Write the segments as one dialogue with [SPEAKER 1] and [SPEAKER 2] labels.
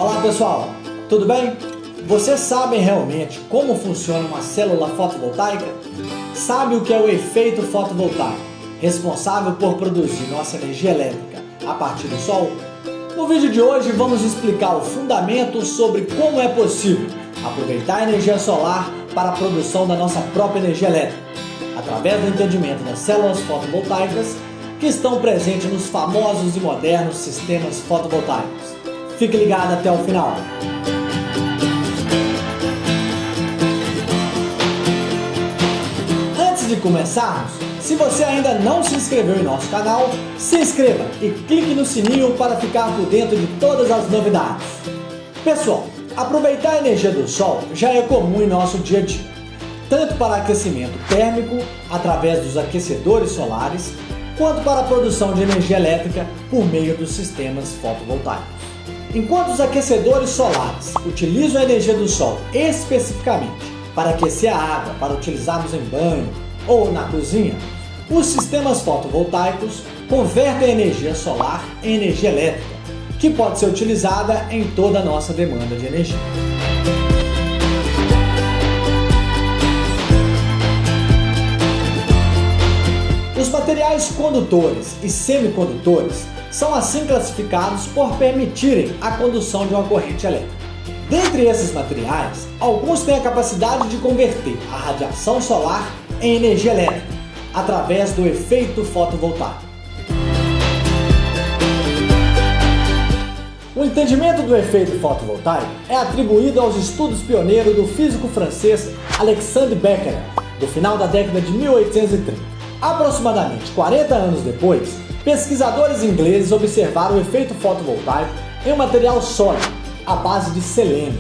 [SPEAKER 1] Olá pessoal, tudo bem? Vocês sabem realmente como funciona uma célula fotovoltaica? Sabe o que é o efeito fotovoltaico, responsável por produzir nossa energia elétrica a partir do sol? No vídeo de hoje vamos explicar o fundamento sobre como é possível aproveitar a energia solar para a produção da nossa própria energia elétrica, através do entendimento das células fotovoltaicas que estão presentes nos famosos e modernos sistemas fotovoltaicos. Fique ligado até o final! Antes de começarmos, se você ainda não se inscreveu em nosso canal, se inscreva e clique no sininho para ficar por dentro de todas as novidades. Pessoal, aproveitar a energia do sol já é comum em nosso dia a dia, tanto para aquecimento térmico através dos aquecedores solares, quanto para a produção de energia elétrica por meio dos sistemas fotovoltaicos. Enquanto os aquecedores solares utilizam a energia do sol especificamente para aquecer a água para utilizarmos em banho ou na cozinha, os sistemas fotovoltaicos convertem a energia solar em energia elétrica, que pode ser utilizada em toda a nossa demanda de energia. Os materiais condutores e semicondutores são assim classificados por permitirem a condução de uma corrente elétrica. Dentre esses materiais, alguns têm a capacidade de converter a radiação solar em energia elétrica, através do efeito fotovoltaico. O entendimento do efeito fotovoltaico é atribuído aos estudos pioneiros do físico francês Alexandre Becquerel, do final da década de 1830. Aproximadamente 40 anos depois, pesquisadores ingleses observaram o efeito fotovoltaico em um material sólido, à base de selênio.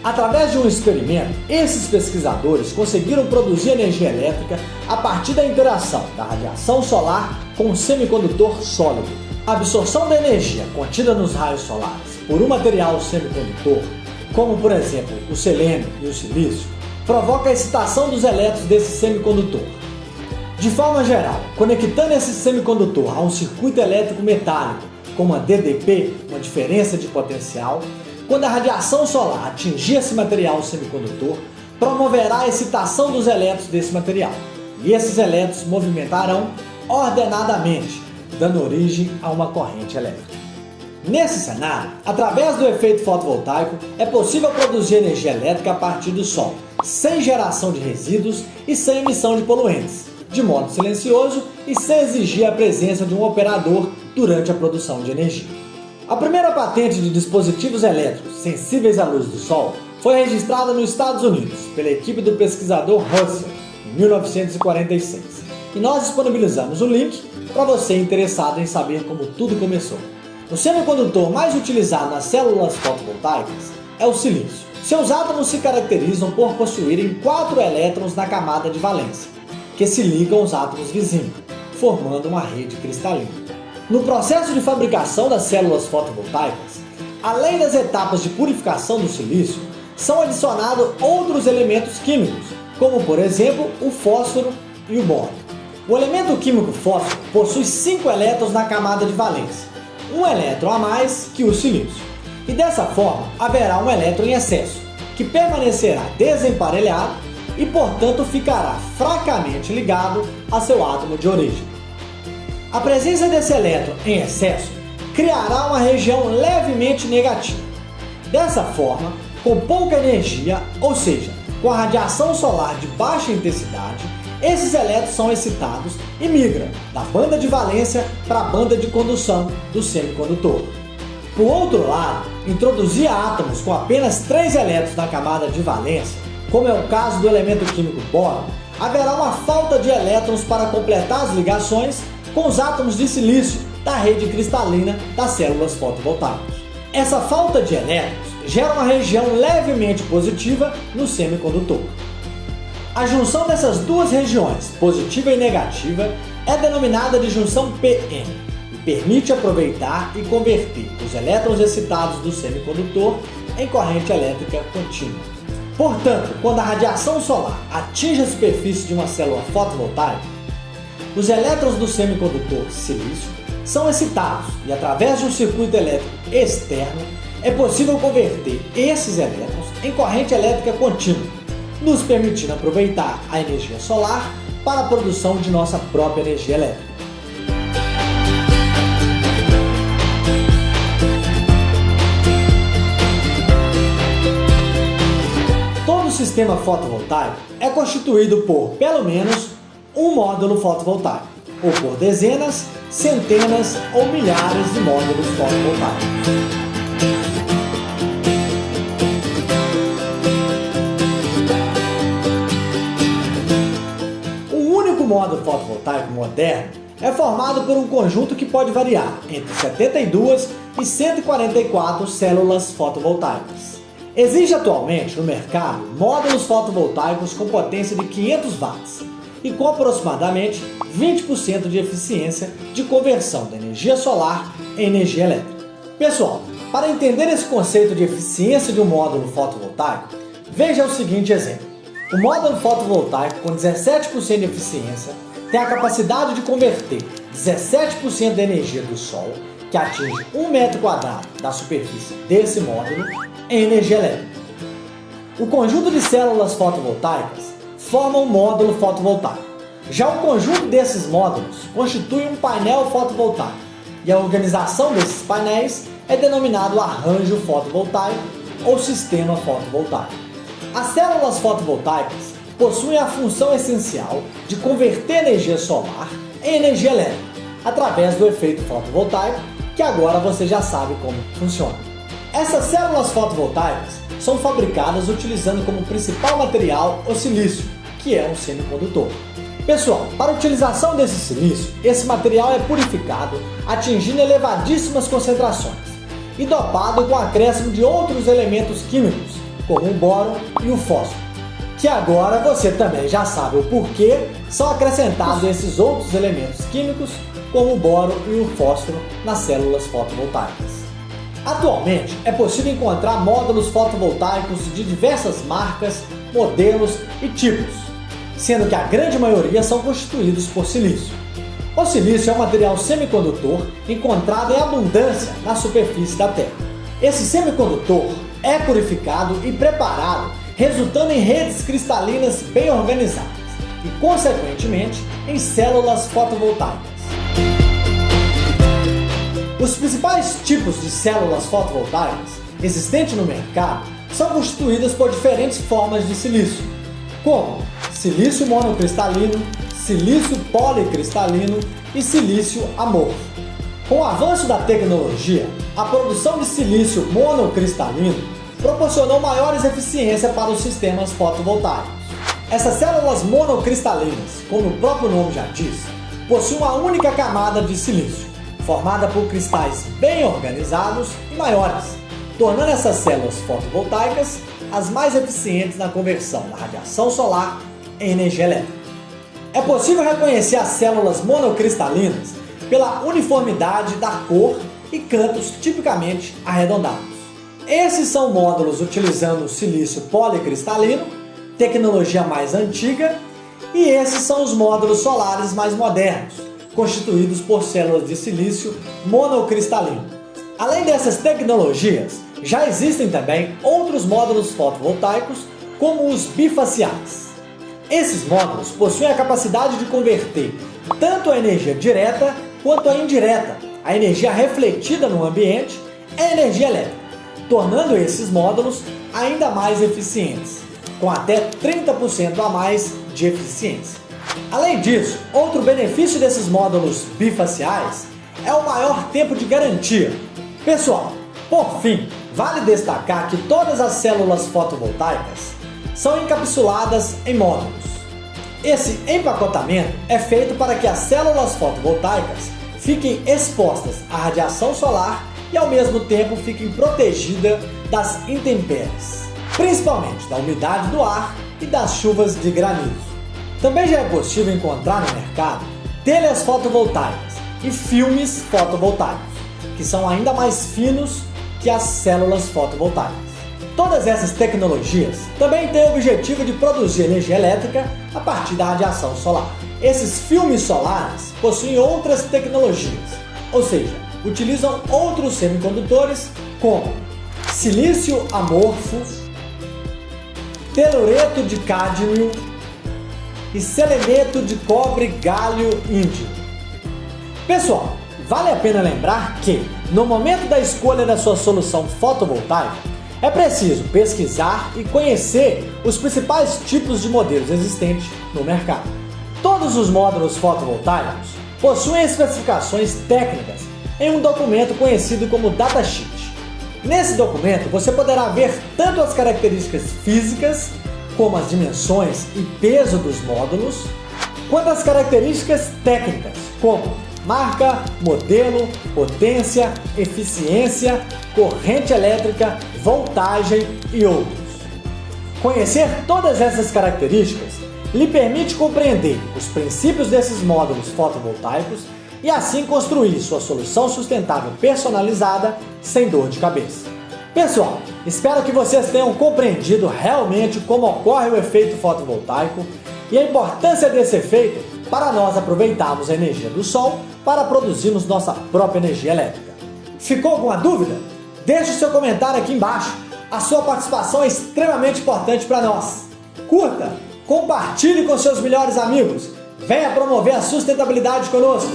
[SPEAKER 1] Através de um experimento, esses pesquisadores conseguiram produzir energia elétrica a partir da interação da radiação solar com um semicondutor sólido. A absorção da energia contida nos raios solares por um material semicondutor, como por exemplo o selênio e o silício, provoca a excitação dos elétrons desse semicondutor. De forma geral, conectando esse semicondutor a um circuito elétrico metálico com uma DDP, uma diferença de potencial, quando a radiação solar atingir esse material semicondutor, promoverá a excitação dos elétrons desse material, e esses elétrons movimentarão ordenadamente, dando origem a uma corrente elétrica. Nesse cenário, através do efeito fotovoltaico, é possível produzir energia elétrica a partir do sol, sem geração de resíduos e sem emissão de poluentes, de modo silencioso e sem exigir a presença de um operador durante a produção de energia. A primeira patente de dispositivos elétricos sensíveis à luz do sol foi registrada nos Estados Unidos pela equipe do pesquisador Russell em 1946. E nós disponibilizamos o link para você interessado em saber como tudo começou. O semicondutor mais utilizado nas células fotovoltaicas é o silício. Seus átomos se caracterizam por possuírem 4 elétrons na camada de valência, que se ligam aos átomos vizinhos, formando uma rede cristalina. No processo de fabricação das células fotovoltaicas, além das etapas de purificação do silício, são adicionados outros elementos químicos, como por exemplo o fósforo e o boro. O elemento químico fósforo possui 5 elétrons na camada de valência, um elétron a mais que o silício, e dessa forma haverá um elétron em excesso, que permanecerá desemparelhado e portanto ficará fracamente ligado a seu átomo de origem. A presença desse elétron em excesso criará uma região levemente negativa. Dessa forma, com pouca energia, ou seja, com a radiação solar de baixa intensidade, esses elétrons são excitados e migram da banda de valência para a banda de condução do semicondutor. Por outro lado, introduzir átomos com apenas 3 elétrons na camada de valência, como é o caso do elemento químico boro, haverá uma falta de elétrons para completar as ligações com os átomos de silício da rede cristalina das células fotovoltaicas. Essa falta de elétrons gera uma região levemente positiva no semicondutor. A junção dessas duas regiões, positiva e negativa, é denominada de junção PN e permite aproveitar e converter os elétrons excitados do semicondutor em corrente elétrica contínua. Portanto, quando a radiação solar atinge a superfície de uma célula fotovoltaica, os elétrons do semicondutor silício são excitados e, através de um circuito elétrico externo, é possível converter esses elétrons em corrente elétrica contínua, nos permitindo aproveitar a energia solar para a produção de nossa própria energia elétrica. Todo sistema fotovoltaico é constituído por, pelo menos, um módulo fotovoltaico, ou por dezenas, centenas ou milhares de módulos fotovoltaicos. O módulo fotovoltaico moderno é formado por um conjunto que pode variar entre 72 e 144 células fotovoltaicas. Existe atualmente no mercado módulos fotovoltaicos com potência de 500 watts e com aproximadamente 20% de eficiência de conversão da energia solar em energia elétrica. Pessoal, para entender esse conceito de eficiência de um módulo fotovoltaico, veja o seguinte exemplo. O módulo fotovoltaico com 17% de eficiência tem a capacidade de converter 17% da energia do Sol, que atinge 1 metro quadrado da superfície desse módulo, em energia elétrica. O conjunto de células fotovoltaicas forma um módulo fotovoltaico. Já o conjunto desses módulos constitui um painel fotovoltaico, e a organização desses painéis é denominado arranjo fotovoltaico ou sistema fotovoltaico. As células fotovoltaicas possuem a função essencial de converter energia solar em energia elétrica, através do efeito fotovoltaico, que agora você já sabe como funciona. Essas células fotovoltaicas são fabricadas utilizando como principal material o silício, que é um semicondutor. Pessoal, para a utilização desse silício, esse material é purificado, atingindo elevadíssimas concentrações, e dopado com o acréscimo de outros elementos químicos, como o boro e o fósforo, que agora você também já sabe o porquê são acrescentados esses outros elementos químicos, como o boro e o fósforo, nas células fotovoltaicas. Atualmente, é possível encontrar módulos fotovoltaicos de diversas marcas, modelos e tipos, sendo que a grande maioria são constituídos por silício. O silício é um material semicondutor encontrado em abundância na superfície da Terra. Esse semicondutor é purificado e preparado, resultando em redes cristalinas bem organizadas e, consequentemente, em células fotovoltaicas. Os principais tipos de células fotovoltaicas existentes no mercado são constituídas por diferentes formas de silício, como silício monocristalino, silício policristalino e silício amorfo. Com o avanço da tecnologia, a produção de silício monocristalino proporcionou maiores eficiências para os sistemas fotovoltaicos. Essas células monocristalinas, como o próprio nome já diz, possuem uma única camada de silício, formada por cristais bem organizados e maiores, tornando essas células fotovoltaicas as mais eficientes na conversão da radiação solar em energia elétrica. É possível reconhecer as células monocristalinas pela uniformidade da cor e cantos tipicamente arredondados. Esses são módulos utilizando o silício policristalino, tecnologia mais antiga, e esses são os módulos solares mais modernos, constituídos por células de silício monocristalino. Além dessas tecnologias, já existem também outros módulos fotovoltaicos, como os bifaciais. Esses módulos possuem a capacidade de converter tanto a energia direta quanto a indireta, a energia refletida no ambiente, em energia elétrica, tornando esses módulos ainda mais eficientes, com até 30% a mais de eficiência. Além disso, outro benefício desses módulos bifaciais é o maior tempo de garantia. Pessoal, por fim, vale destacar que todas as células fotovoltaicas são encapsuladas em módulos. Esse empacotamento é feito para que as células fotovoltaicas fiquem expostas à radiação solar e ao mesmo tempo fiquem protegidas das intempéries, principalmente da umidade do ar e das chuvas de granizo. Também já é possível encontrar no mercado telhas fotovoltaicas e filmes fotovoltaicos, que são ainda mais finos que as células fotovoltaicas. Todas essas tecnologias também têm o objetivo de produzir energia elétrica a partir da radiação solar. Esses filmes solares possuem outras tecnologias, ou seja, utilizam outros semicondutores como silício amorfo, telureto de cádmio e seleneto de cobre gálio índio. Pessoal, vale a pena lembrar que, no momento da escolha da sua solução fotovoltaica, é preciso pesquisar e conhecer os principais tipos de modelos existentes no mercado. Todos os módulos fotovoltaicos possuem especificações técnicas em um documento conhecido como datasheet. Nesse documento você poderá ver tanto as características físicas, como as dimensões e peso dos módulos, quanto as características técnicas, como marca, modelo, potência, eficiência, corrente elétrica, voltagem e outros. Conhecer todas essas características lhe permite compreender os princípios desses módulos fotovoltaicos e assim construir sua solução sustentável personalizada sem dor de cabeça. Pessoal, espero que vocês tenham compreendido realmente como ocorre o efeito fotovoltaico e a importância desse efeito para nós aproveitarmos a energia do sol para produzirmos nossa própria energia elétrica. Ficou alguma dúvida? Deixe o seu comentário aqui embaixo. A sua participação é extremamente importante para nós. Curta, compartilhe com seus melhores amigos. Venha promover a sustentabilidade conosco.